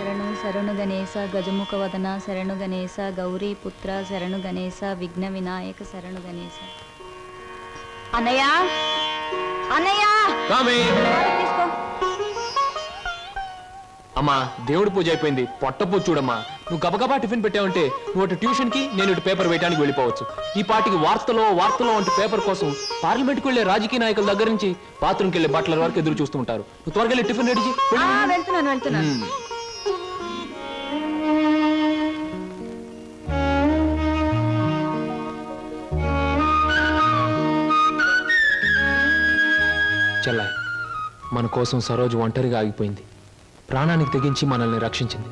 శరణు శరణు గణేశ గజముఖ వదన శరణు గణేశ గౌరీ పుత్ర శరణు గణేశ విఘ్న వినాయక శరణు గణేశ. అన్నయ్య అన్నయ్య తీసుకో. అమ్మా దేవుడి పూజ అయిపోయింది, పొట్ట పూజ చూడమ్మా. నువ్వు గబగబా టిఫిన్ పెట్టావంటే నువ్వు ట్యూషన్ కి, నేను ఇటు పేపర్ వేయడానికి వెళ్ళిపోవచ్చు. ఈ పాటికి వార్తలో వంటి పేపర్ కోసం పార్లమెంట్కి వెళ్లే రాజకీయ నాయకుల దగ్గర నుంచి బాత్రూమ్కి వెళ్లే బట్టల వరకు ఎదురు చూస్తూ ఉంటారు. నువ్వు త్వరగా వెళ్ళి టిఫిన్ రెడీ చేయి. వెళ్తున్నాను. చెల్లాయ్, మన కోసం సరోజు ఒంటరిగా ఆగిపోయింది. ప్రాణానికి తెగించి మనల్ని రక్షించింది.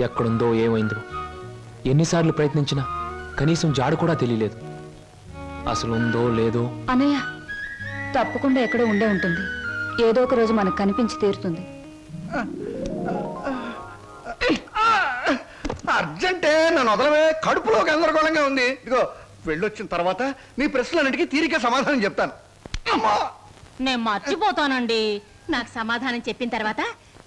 ఎక్కడుందో ఏమైందో ఎన్నిసార్లు ప్రయత్నించినా కనీసం జాడు కూడా తెలియలేదు. అసలు ఉందో లేదో. అన్నయ్య తప్పకుండా ఎక్కడో ఉండే ఉంటుంది. ఏదో ఒక రోజు మనకు కనిపించి తీరుతుంది. అర్జెంటే నన్ను వదలవే, కడుపులో గందరగోళంగా ఉంది. ఇదిగో వెళ్ళొచ్చిన తర్వాత నీ ప్రశ్నలన్నిటికీ తీరిక సమాధానం చెప్తాను. నేను మర్చిపోతానండి. నాకు సమాధానం చెప్పిన తర్వాత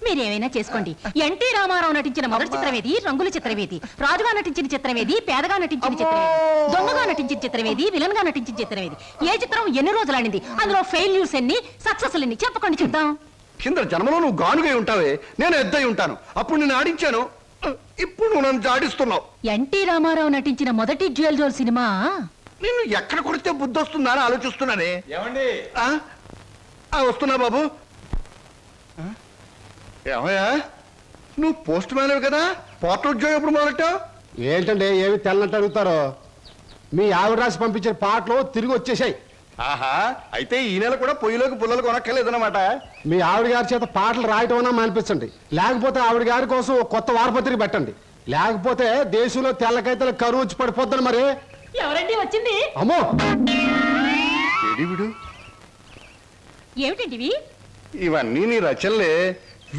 మీరేమైనా చేసుకోండి. ఎన్టీ రామారావు నటించిన మొదటి చిత్రమేది, రంగుల చిత్రమేది, రాజుగా నటించిన చిత్రమేది, పేదగా నటించిన చిత్రమేది, దొంగగా నటించిన చిత్రమేది, విలన్ గా నటించిన చిత్రమేది, ఏ చిత్రం ఎన్ని రోజులు ఆడింది, అందులో ఫెయిల్యూర్స్ ఎన్ని, సక్సెస్ ఎన్ని చెప్పకండి చూద్దాం. కింద జన్మలో నువ్వు గానుగై ఉంటావే, నేను ఎద్దై ఉంటాను. అప్పుడు నేను ఆడించాను, ఇప్పుడు నువ్వు నన్ను జాడిస్తున్నావు. ఎన్టీ రామారావు నటించిన మొదటి జ్యువెల్ జోల్ సినిమా నిన్ను ఎక్కడ కొడితే బుద్ధి వస్తుందా అని ఆలోచిస్తున్నానే. ఏమండి? వస్తున్నా బాబు. ఏమయ్యా, నువ్వు పోస్ట్ మ్యాన్ కదా, పోర్ట్ ఉద్యోగం ఎప్పుడు మొదలెట్టావు? ఏంటంటే ఏమి తెల్లనట్టు అడుగుతారో. మీ ఆవిడ రాసి పంపించిన పాటలు తిరిగి వచ్చేసాయి. ఆహా, అయితే ఈ నెల కూడా పొయ్యిలోకి పుల్లలు కొనక్కర్లేదన్నమాట. మీ ఆవిడ గారి చేత పాటలు రాయటం అన్నా మానిపించండి, లేకపోతే ఆవిడ గారి కోసం ఒక కొత్త వారపత్రిక పెట్టండి. లేకపోతే దేశంలో తెల్లకైతే కరువు వచ్చి పడిపోద్దని. మరి ఎవరండి వచ్చింది? అమ్మో, ఏమిటండి ఇవన్నీ నీ రచనలే.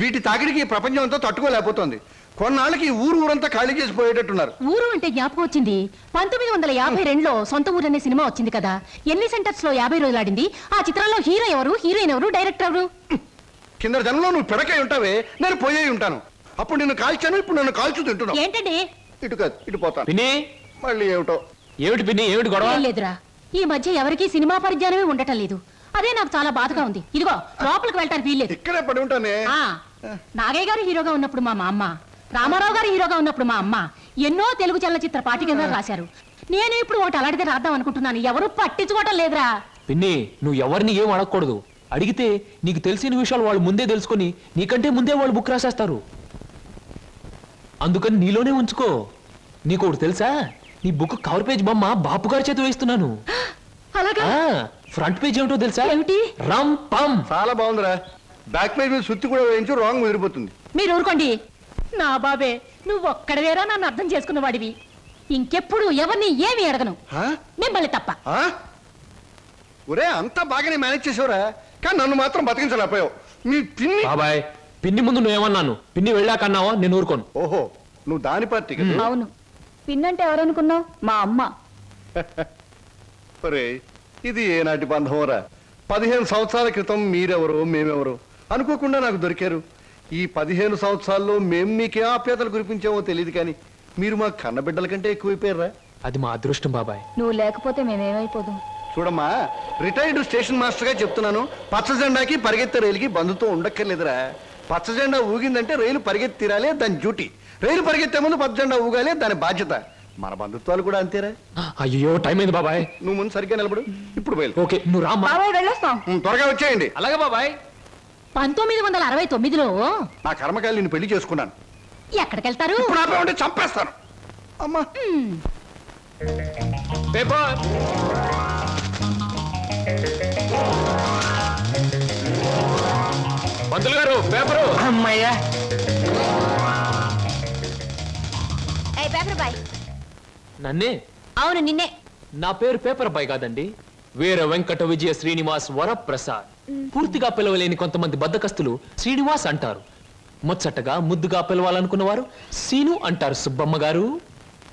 వీటి తాకిడికి ప్రపంచం అంతా తట్టుకోలేకపోతుంది. కొన్నాళ్ళకి ఊరంతా ఖాళీ చేసి పోయేటట్టున్నారు. ఊరు అంటే జ్ఞాపకం వచ్చింది. 1952లో సొంత ఊరు అనే సినిమా వచ్చింది కదా. ఎన్ని సెంటర్స్ లో 50 రోజులు ఆడింది. ఆ చిత్రంలో హీరో ఎవరు, హీరోయిన్ ఎవరు, డైరెక్టర్ ఎవరు? కింద జనంలో నువ్వు పిడకై ఉంటావే, నేను పోయే ఉంటాను. అప్పుడు నిన్ను కాల్చాను, ఇప్పుడు నన్ను కాల్చు తింటున్నావు. ఏంటండి? ఇటు కాదు, ఇటు పోతాను. పిన్ని, మళ్ళీ ఏమిటో. ఏమిటి పిన్ని, ఏమిటి గొడవ? లేదురా, ఈ మధ్య ఎవరికి సినిమా పరిజ్ఞానమే ఉండటం లేదు. అదే నాకు చాలా బాధగా ఉంది. ఇదిగో లోపలికి వెళ్ళటానికి వీల్లేదు. ఇక్కడే పడి ఉంటానే. నాగయ్య గారు హీరోగా ఉన్నప్పుడు మా అమ్మ, రామారావు గారు హీరోగా ఉన్నప్పుడు మా అమ్మ ఎన్నో తెలుగు చలనచిత్ర పాఠ్యగ్రంథాలు రాశారు. నేను ఇప్పుడు ఒకటి అలాంటిదే రాద్దాం అనుకుంటున్నాను. ఎవరు పట్టించుకోవటం లేదురా. పిన్ని, నువ్వు ఎవరిని ఏం అడగకూడదు. అడిగితే నీకు తెలిసిన విషయాలు వాళ్ళు ముందే తెలుసుకొని నీకంటే ముందే వాళ్ళు బుక్ రాసేస్తారు. అందుకని నీలోనే ఉంచుకో. నీకు ఒకటి తెలుసా, నీ బుక్ కవర్ పేజ్ బొమ్మ బాపు గారి చేత వేస్తున్నాను. ఫ్రంట్ పేజ్ ఏమిటో తెలుసా? ఏమిటి? రమ్ పమ్. చాలా బాగుందిరా. బ్యాక్ పేజ్ మీద సుత్తి కూడా వేయించు, రాంగ్ ముదిరిపోతుంది. మీరు ఊరుకోండి. నా బాబే, నువ్వు ఒక్కడవేరా నన్ను అర్థం చేసుకున్న వాడివి. ఇంకెప్పుడు ఎవరిని ఏమి అడగను, మిమ్మల్ని తప్ప. ఒరే, అంతా బాగానే మేనేజ్ చేసేవరా, కానీ నన్ను మాత్రం బతికించలేకపోయావు. మీ పిన్ని. బాబాయ్, పిన్ని ముందు నువ్వేమన్నాను, పిన్ని వెళ్ళాకన్నావా? నేను ఊరుకోను. ఓహో, నువ్వు దాని పార్టీ కదా. అవును, పిన్నంటే ఎవరనుకున్నావు? మా అమ్మ. ఒరే, ఇది ఏనాటి బంధమోరా. 15 సంవత్సరాల క్రితం మీరెవరు, మేమెవరు అనుకోకుండా నాకు దొరికారు. ఈ 15 సంవత్సరాల్లో మేము మీకే ఆప్యాతలు కురిపించామో తెలియదు, కానీ మీరు మా కన్నబిడ్డల కంటే ఎక్కువైపోయారా. అది మా అదృష్టం బాబాయ్. నువ్వు లేకపోతే మేమేమైపోదాం. చూడమ్మా, రిటైర్డ్ స్టేషన్ మాస్టర్ గా చెప్తున్నాను, పచ్చ జెండాకి పరిగెత్తే రైలుకి బంధుతో ఉండక్కర్లేదురా. పచ్చ జెండా ఊగిందంటే రైలు పరిగెత్తి తీరాలే, దాని డ్యూటీ. రైలు పరిగెత్తే ముందు పచ్చ జెండా ఊగాలే, దాని బాధ్యత. మన బంధుత్వాలు కూడా అంతేరా. అయ్యో, టైం అయింది బాబాయ్. నువ్వు ముందు సరిగ్గా నిలబడు, ఇప్పుడు బయలు. ఓకే, నువ్వు రామ్మా. వెళ్ళొస్తాం. త్వరగా వచ్చేయండి. అలాగే బాబాయ్. 1969లో నా కర్మకాయలు నిన్ను పెళ్లి చేసుకున్నాను. ఎక్కడికెళ్తారు? ఇప్పుడు ఆపేమంటే చంపేస్తాను. అమ్మా, పేపర్. పంతులు గారు, పేపరు. అమ్మయ్యా, పేపర్ బాయ్. నన్నే? అవును, నిన్నే. నా పేరు పేపర్ బాయ్ కాదండి, వీర వెంకట విజయ శ్రీనివాస్ వరప్రసాద్. పూర్తిగా పిలవలేని కొంతమంది బద్దకస్తులు శ్రీనివాస్ అంటారు. ముచ్చటగా ముద్దుగా పిలవాలనుకున్న వారు సీను అంటారు. సుబ్బమ్మ గారు.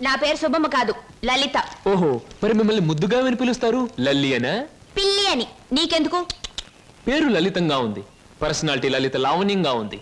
నా పేరు సుబ్బమ్మ కాదు, లలిత. ఓహో, మరి మిమ్మల్ని ముద్దుగా విని పిలుస్తారు లల్లి అనా? పిల్లి అని. నీకెందుకు? పేరు లలితంగా ఉంది, పర్సనాలిటీ లలిత లావణ్యంగా ఉంది.